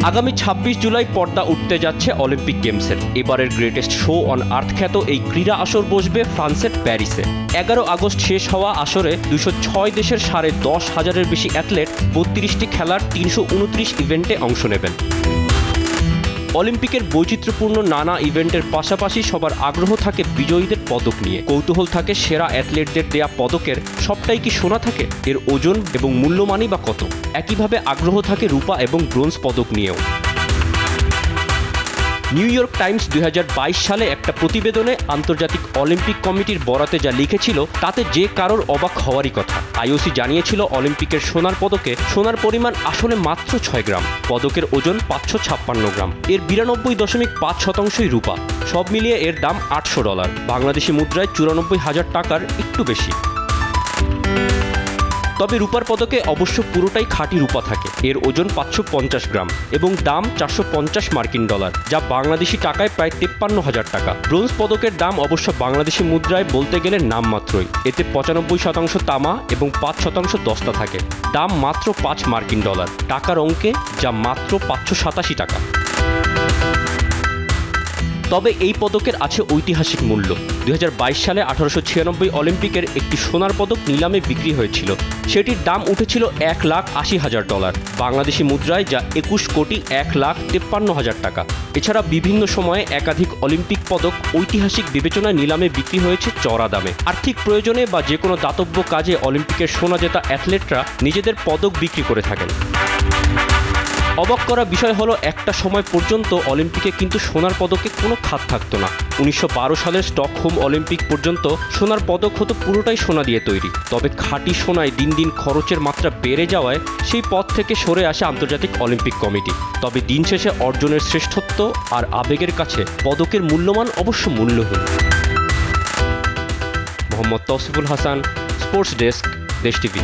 আগামী ২৬ জুলাই পর্দা উঠতে যাচ্ছে অলিম্পিক গেমসের। এবারের গ্রেটেস্ট শো অন আর্থ খ্যাত এই ক্রীড়া আসর বসবে ফ্রান্সের প্যারিসে। ১১ আগস্ট শেষ হওয়া আসরে ২০৬ দেশের ১০,৫০০-এর বেশি অ্যাথলেট ৩২টি খেলার ৩২৯ ইভেন্টে অংশ নেবেন। অলিম্পিকের বৈচিত্র্যপূর্ণ নানা ইভেন্টের পাশাপাশি সবার আগ্রহ থাকে বিজয়ীদের পদক নিয়ে। কৌতূহল থাকে সেরা অ্যাথলেটদের দেয়া পদকের সবটাই কি সোনা থাকে, এর ওজন এবং মূল্যমানই বা কত। একইভাবে আগ্রহ থাকে রূপা এবং ব্রোঞ্জ পদক নিয়েও। নিউ ইয়র্ক টাইমস ২০২২ সালে একটা প্রতিবেদনে আন্তর্জাতিক অলিম্পিক কমিটির বরাতে যা লিখেছিল তাতে যে কারোর অবাক হওয়ারই কথা। আইওসি জানিয়েছিল অলিম্পিকের সোনার পদকে সোনার পরিমাণ আসলে মাত্র ৬ গ্রাম, পদকের ওজন ৫৫৬ গ্রাম, এর ৯২.৫% রূপা। সব মিলিয়ে এর দাম $৮০০, বাংলাদেশি মুদ্রায় ৯৪,০০০ টাকার একটু বেশি। তবে রূপার পদকে অবশ্য পুরোটাই খাঁটি রূপা থাকে। এর ওজন ৫৫০ গ্রাম এবং দাম $৪৫০, যা বাংলাদেশি টাকায় প্রায় ৫৩,০০০ টাকা। ব্রোঞ্জ পদকের দাম অবশ্য বাংলাদেশি মুদ্রায় বলতে গেলে নামমাত্রই। এতে ৯৫% তামা এবং ৫% দস্তা থাকে। দাম মাত্র $৫ টাকার অঙ্কে, যা মাত্র ৫৮৭ টাকা। তবে এই পদকের আছে ঐতিহাসিক মূল্য। ২০২২ সালে ১৮৯৬ অলিম্পিকের একটি সোনার পদক নিলামে বিক্রি হয়েছিল। সেটির দাম উঠেছিল $১,৮০,০০০, বাংলাদেশি মুদ্রায় যা ২১,১৫৩,০০০ টাকা। এছাড়া বিভিন্ন সময়ে একাধিক অলিম্পিক পদক ঐতিহাসিক বিবেচনায় নিলামে বিক্রি হয়েছে চড়া দামে। আর্থিক প্রয়োজনে বা যে কোনো দাতব্য কাজে অলিম্পিকের সোনা জেতা অ্যাথলেটরা নিজেদের পদক বিক্রি করে থাকেন। অবাক করা বিষয় হলো, একটা সময় পর্যন্ত অলিম্পিকে কিন্তু সোনার পদকে কোনো খাত থাকতো না। ১৯১২ সালের স্টকহোম অলিম্পিক পর্যন্ত সোনার পদক হতো পুরোটাই সোনা দিয়ে তৈরি। তবে খাঁটি সোনায় দিন দিন খরচের মাত্রা বেড়ে যাওয়ায় সেই পথ থেকে সরে আসে আন্তর্জাতিক অলিম্পিক কমিটি। তবে দিন শেষে অর্জনের শ্রেষ্ঠত্ব আর আবেগের কাছে পদকের মূল্যমান অবশ্য মূল্যহীন। মোহাম্মদ তৌসিফুল হাসান, স্পোর্টস ডেস্ক, দেশ টিভি।